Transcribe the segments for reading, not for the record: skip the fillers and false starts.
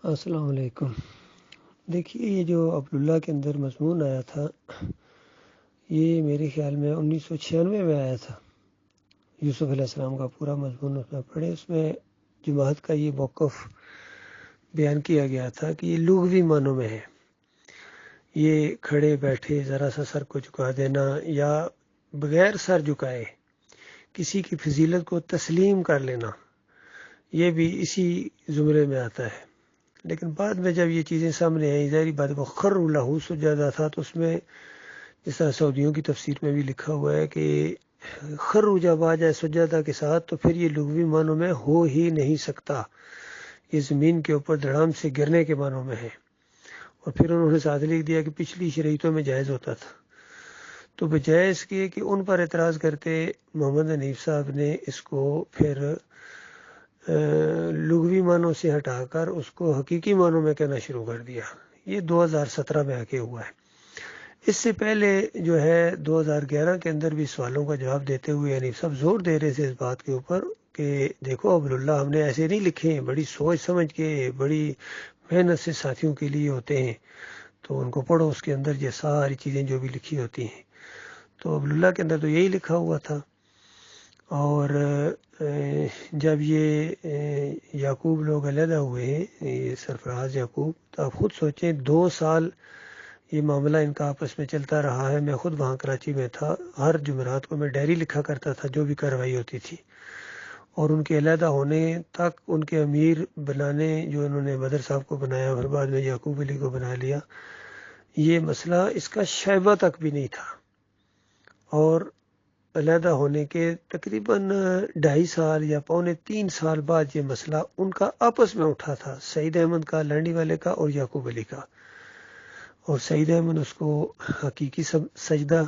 السلام علیکم۔ دیکھیے، یہ جو عبداللہ کے اندر مضمون آیا تھا، یہ میرے خیال میں 1996 میں آیا تھا۔ یوسف علیہ السلام کا پورا مضمون اس میں پڑھے، اس میں جماعت کا یہ موقف بیان کیا گیا تھا کہ یہ لغوی معنوں میں ہے۔ یہ کھڑے بیٹھے ذرا سا سر کو جھکا دینا یا بغیر سر جھکائے کسی کی فضیلت کو تسلیم کر لینا، یہ بھی اسی زمرے میں آتا ہے۔ لیکن بعد میں جب یہ چیزیں سامنے آئیں، ظاہری بات وہ خروا لہ سجدہ تھا، تو اس میں جس طرح سعودیوں کی تفسیر میں بھی لکھا ہوا ہے کہ خرو جب آ جائے سجدہ کے ساتھ تو پھر یہ لغوی معنوں میں ہو ہی نہیں سکتا، یہ زمین کے اوپر دھڑام سے گرنے کے معنوں میں ہے۔ اور پھر انہوں نے ساتھ لکھ دیا کہ پچھلی شریعتوں میں جائز ہوتا تھا۔ تو بجائے اس کے کہ ان پر اعتراض کرتے، محمد حنیف صاحب نے اس کو پھر لغوی معنوں سے ہٹا کر اس کو حقیقی معنوں میں کہنا شروع کر دیا۔ یہ 2017 میں آ کے ہوا ہے۔ اس سے پہلے جو ہے 2011 کے اندر بھی سوالوں کا جواب دیتے ہوئے حنیف صاحب زور دے رہے تھے اس بات کے اوپر کہ دیکھو عبداللہ ہم نے ایسے نہیں لکھے ہیں، بڑی سوچ سمجھ کے بڑی محنت سے ساتھیوں کے لیے ہوتے ہیں، تو ان کو پڑھو، اس کے اندر یہ ساری چیزیں جو بھی لکھی ہوتی ہیں۔ تو عبداللہ کے اندر تو یہی لکھا ہوا تھا۔ اور جب یہ یعقوب لوگ علیحدہ ہوئے ہیں، یہ سرفراز یعقوب، تو آپ خود سوچیں 2 سال یہ معاملہ ان کا آپس میں چلتا رہا ہے۔ میں خود وہاں کراچی میں تھا، ہر جمعرات کو میں ڈائری لکھا کرتا تھا جو بھی کارروائی ہوتی تھی، اور ان کے علیحدہ ہونے تک ان کے امیر بنانے، جو انہوں نے بدر صاحب کو بنایا اور بعد میں یعقوب علی کو بنا لیا، یہ مسئلہ اس کا شائبہ تک بھی نہیں تھا۔ اور علیحدہ ہونے کے تقریباً 2.5 سال یا 2.25 سال بعد یہ مسئلہ ان کا آپس میں اٹھا تھا، سعید احمد کا، لانڈی والے کا اور یعقوب علی کا۔ اور سعید احمد اس کو حقیقی سجدہ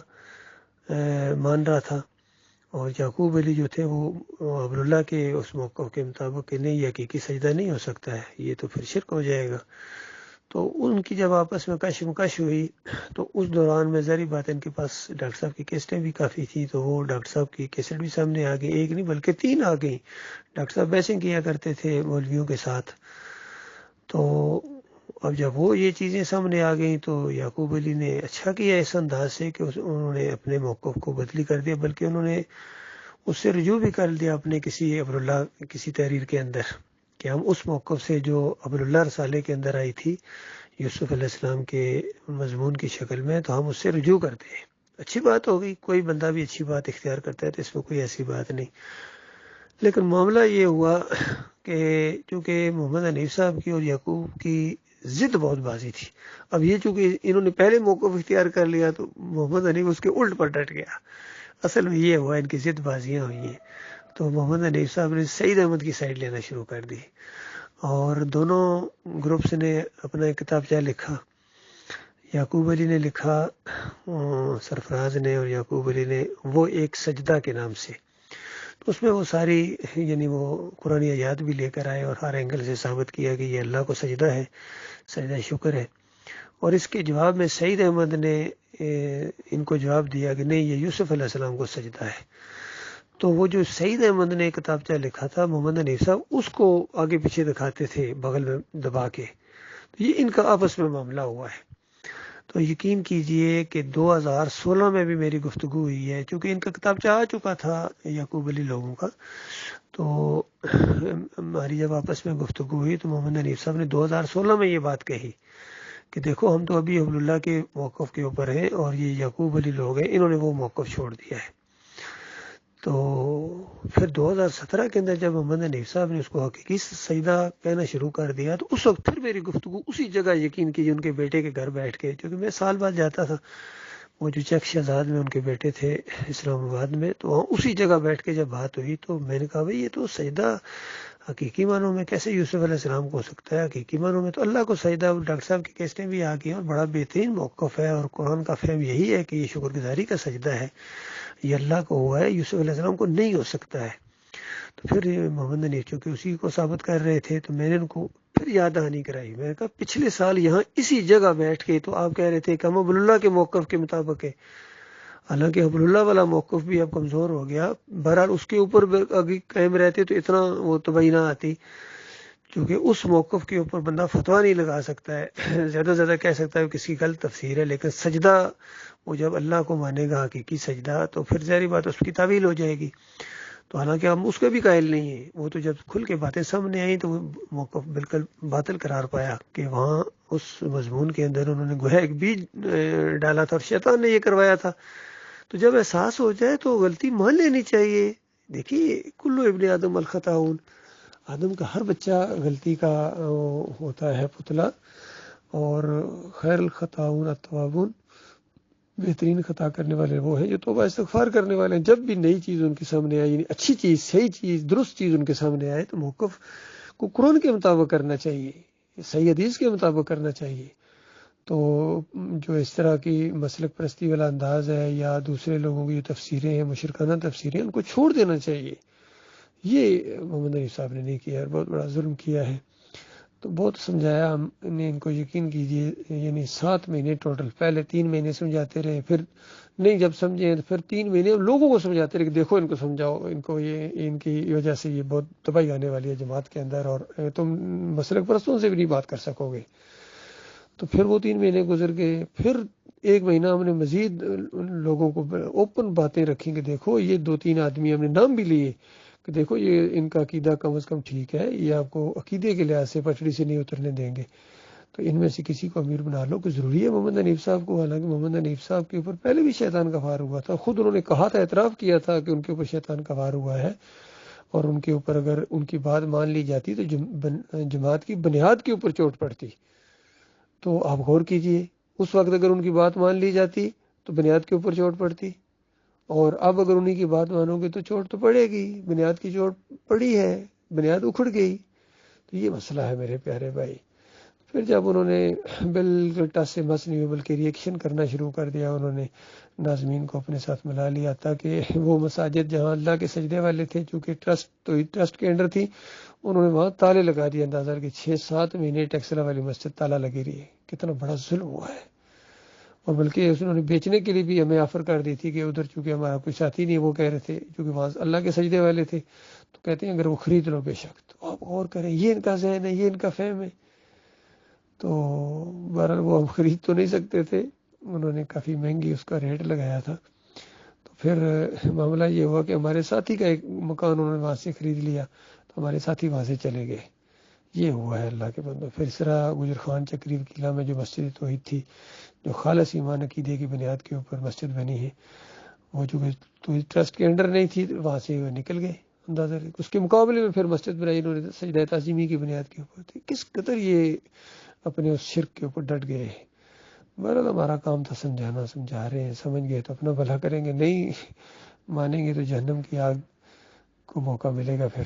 مان رہا تھا، اور یعقوب علی جو تھے وہ عبداللہ کے اس موقف کے مطابق کہ نہیں، یہ حقیقی سجدہ نہیں ہو سکتا ہے، یہ تو پھر شرک ہو جائے گا۔ تو ان کی جب آپس میں کشمکش ہوئی، تو اس دوران میں ظاہری بات ان کے پاس ڈاکٹر صاحب کی کیسٹیں بھی کافی تھیں، تو وہ ڈاکٹر صاحب کی کیسٹ بھی سامنے آ گئی، ایک نہیں بلکہ 3 آ گئیں۔ ڈاکٹر صاحب بحثیں کیا کرتے تھے مولویوں کے ساتھ۔ تو اب جب وہ یہ چیزیں سامنے آ گئیں تو یعقوب علی نے اچھا کیا اس انداز سے کہ انہوں نے اپنے موقف کو بدلی کر دیا، بلکہ انہوں نے اس سے رجوع بھی کر دیا اپنے کسی عبداللہ کسی تحریر کے اندر، کہ ہم اس موقف سے جو عبداللہ رسالے کے اندر آئی تھی یوسف علیہ السلام کے مضمون کی شکل میں، تو ہم اس سے رجوع کرتے ہیں۔ اچھی بات ہو گئی، کوئی بندہ بھی اچھی بات اختیار کرتا ہے تو اس میں کوئی ایسی بات نہیں۔ لیکن معاملہ یہ ہوا کہ چونکہ محمد حنیف صاحب کی اور یعقوب کی ضد بہت بازی تھی، اب یہ چونکہ انہوں نے پہلے موقف اختیار کر لیا تو محمد حنیف اس کے الٹ پر ڈٹ گیا۔ اصل میں یہ ہوا، ان کی ضد بازیاں ہوئی ہیں، تو محمد حنیف صاحب نے سعید احمد کی سائڈ لینا شروع کر دی، اور دونوں گروپس نے اپنا ایک کتابچہ لکھا۔ یعقوب علی نے لکھا، سرفراز نے اور یعقوب علی نے، وہ ایک سجدہ کے نام سے۔ تو اس میں وہ ساری یعنی وہ قرآنی آیات بھی لے کر آئے اور ہر اینگل سے ثابت کیا کہ یہ اللہ کو سجدہ ہے، سجدہ شکر ہے۔ اور اس کے جواب میں سعید احمد نے ان کو جواب دیا کہ نہیں، یہ یوسف علیہ السلام کو سجدہ ہے۔ تو وہ جو سعید احمد نے کتابچہ لکھا تھا، محمد حنیف صاحب اس کو آگے پیچھے دکھاتے تھے بغل میں دبا کے۔ تو یہ ان کا آپس میں معاملہ ہوا ہے۔ تو یقین کیجئے کہ 2016 میں بھی میری گفتگو ہوئی ہے، چونکہ ان کا کتابچہ آ چکا تھا یعقوب علی لوگوں کا۔ تو ہماری جب آپس میں گفتگو ہوئی تو محمد حنیف صاحب نے 2016 میں یہ بات کہی کہ دیکھو ہم تو ابھی عبداللہ کے موقف کے اوپر ہیں، اور یہ یعقوب علی لوگ ہیں، انہوں نے وہ موقف چھوڑ دیا ہے۔ تو پھر 2017 کے اندر جب محمد حنیف صاحب نے اس کو حقیقی سجدہ کہنا شروع کر دیا، تو اس وقت پھر میری گفتگو اسی جگہ یقین کیجیے ان کے بیٹے کے گھر بیٹھ کے، کیونکہ میں سال بعد جاتا تھا، وہ جو چک شہزاد میں ان کے بیٹے تھے اسلام آباد میں، تو وہاں اسی جگہ بیٹھ کے جب بات ہوئی تو میں نے کہا بھائی یہ تو سجدہ حقیقی معنوں میں کیسے یوسف علیہ السلام کو ہو سکتا ہے، حقیقی معنوں میں تو اللہ کو سجدہ۔ ڈاکٹر صاحب کی کیسٹیں بھی آ گئی اور بڑا بہترین موقف ہے، اور قرآن کا فہم یہی ہے کہ یہ شکر گزاری کا سجدہ ہے، یہ اللہ کو ہوا ہے، یوسف علیہ السلام کو نہیں ہو سکتا ہے۔ تو پھر محمد حنیف چونکہ اسی کو ثابت کر رہے تھے تو میں نے ان کو پھر یاد دہانی کرائی۔ میں نے کہا پچھلے سال یہاں اسی جگہ بیٹھ کے تو آپ کہہ رہے تھے کہ ہم عبداللہ کے موقف کے مطابق ہے، حالانکہ عبداللہ والا موقف بھی اب کمزور ہو گیا۔ بہرحال اس کے اوپر اگر قائم رہتے تو اتنا وہ تباہی نہ آتی، کیونکہ اس موقف کے اوپر بندہ فتویٰ نہیں لگا سکتا ہے، زیادہ سے زیادہ کہہ سکتا ہے کہ کسی کی غلط تفسیر ہے، لیکن سجدہ وہ جب اللہ کو مانے گا حقیقی سجدہ، تو پھر ظاہری بات اس کی تعویل ہو جائے گی۔ تو حالانکہ ہم اس کے بھی قائل نہیں ہیں، وہ تو جب کھل کے باتیں سامنے آئیں تو وہ موقف بالکل باطل قرار پایا کہ وہاں اس مضمون کے اندر انہوں نے گویا ایک بیج ڈالا تھا اور شیطان نے یہ کروایا تھا۔ تو جب احساس ہو جائے تو غلطی مان لینی چاہیے۔ دیکھیے کلو ابن آدم الخطاؤن، آدم کا ہر بچہ غلطی کا ہوتا ہے پتلا، اور خیر الخطاؤن التوابون، بہترین خطا کرنے والے وہ ہیں جو توبہ استغفار کرنے والے ہیں۔ جب بھی نئی چیز ان کے سامنے آئے، یعنی اچھی چیز، صحیح چیز، درست چیز ان کے سامنے آئے، تو موقف کو قرآن کے مطابق کرنا چاہیے، صحیح حدیث کے مطابق کرنا چاہیے۔ تو جو اس طرح کی مسلک پرستی والا انداز ہے یا دوسرے لوگوں کی جو تفسیریں ہیں، مشرکانہ تفسیریں، ان کو چھوڑ دینا چاہیے۔ یہ محمد علی صاحب نے نہیں کیا ہے، بہت بڑا ظلم کیا ہے۔ تو بہت سمجھایا ہم نے ان کو، یقین کیجئے یعنی 7 مہینے ٹوٹل، پہلے 3 مہینے سمجھاتے رہے، پھر نہیں جب سمجھے پھر 3 مہینے ہم لوگوں کو سمجھاتے رہے کہ دیکھو ان کو سمجھاؤ، ان کو یہ ان کی وجہ سے یہ بہت تباہی آنے والی ہے جماعت کے اندر، اور تم مسلک پرستوں سے بھی نہیں بات کر سکو گے۔ تو پھر وہ 3 مہینے گزر گئے، پھر 1 مہینہ ہم نے مزید لوگوں کو اوپن باتیں رکھی کہ دیکھو یہ 2-3 آدمی ہم نے نام بھی لیے کہ دیکھو یہ ان کا عقیدہ کم از کم ٹھیک ہے، یہ آپ کو عقیدے کے لحاظ سے پٹڑی سے نہیں اترنے دیں گے، تو ان میں سے کسی کو امیر بنا لو۔ کہ ضروری ہے محمد حنیف صاحب کو؟ حالانکہ محمد حنیف صاحب کے اوپر پہلے بھی شیطان کا وار ہوا تھا، خود انہوں نے کہا تھا، اعتراف کیا تھا کہ ان کے اوپر شیطان کا وار ہوا ہے، اور ان کے اوپر اگر ان کی بات مان لی جاتی تو جماعت کی بنیاد کے اوپر چوٹ پڑتی۔ تو آپ غور کیجئے، اس وقت اگر ان کی بات مان لی جاتی تو بنیاد کے اوپر چوٹ پڑتی، اور اب اگر انہیں کی بات مانو گے تو چوٹ تو پڑے گی، بنیاد کی چوٹ پڑی ہے، بنیاد اکھڑ گئی۔ تو یہ مسئلہ ہے میرے پیارے بھائی۔ پھر جب انہوں نے بالکل ٹس سے مس نہیں ہوئے بلکہ ریئیکشن کرنا شروع کر دیا، انہوں نے ناظمین کو اپنے ساتھ ملا لیا، تاکہ وہ مساجد جہاں اللہ کے سجدے والے تھے، چونکہ ٹرسٹ کے انڈر تھی، انہوں نے وہاں تالے لگا دیا۔ اندازہ کہ 6-7 مہینے ٹیکسلا والی مسجد تالا لگی رہی ہے۔ کتنا بڑا ظلم ہوا ہے۔ اور بلکہ انہوں نے بیچنے کے لیے بھی ہمیں آفر کر دی تھی کہ ادھر چونکہ ہمارا کوئی ساتھی نہیں، وہ کہہ رہے تھے چونکہ وہاں اللہ کے سجدے والے تھے، تو کہتے ہیں اگر وہ خرید لو بے شک۔ تو آپ غور کریں، یہ ان کا ذہن ہے، یہ ان کا فہم ہے۔ تو بہرحال وہ ہم خرید تو نہیں سکتے تھے، انہوں نے کافی مہنگی اس کا ریٹ لگایا تھا۔ تو پھر معاملہ یہ ہوا کہ ہمارے ساتھی کا ایک مکان انہوں نے وہاں سے خرید لیا، تو ہمارے ساتھی وہاں سے چلے گئے۔ یہ ہوا ہے اللہ کے بندوں۔ پھر اس طرح گجر خان چکری قلعہ میں جو مسجد توحید تھی، جو خالص ایمان عقیدے کی بنیاد کے اوپر مسجد بنی ہے، وہ جو ٹرسٹ کے انڈر نہیں تھی، وہاں سے وہ نکل گئے۔ اندازہ اس کے مقابلے میں پھر مسجد بنائی انہوں نے سجدہ تعظیمی کی بنیاد کے اوپر تھی۔ کس قدر یہ اپنے اس شرک کے اوپر ڈٹ گئے۔ بہرحال ہمارا کام تھا سمجھانا، سمجھا رہے ہیں، سمجھ گئے تو اپنا بھلا کریں گے، نہیں مانیں گے تو جہنم کی آگ کو موقع ملے گا پھر۔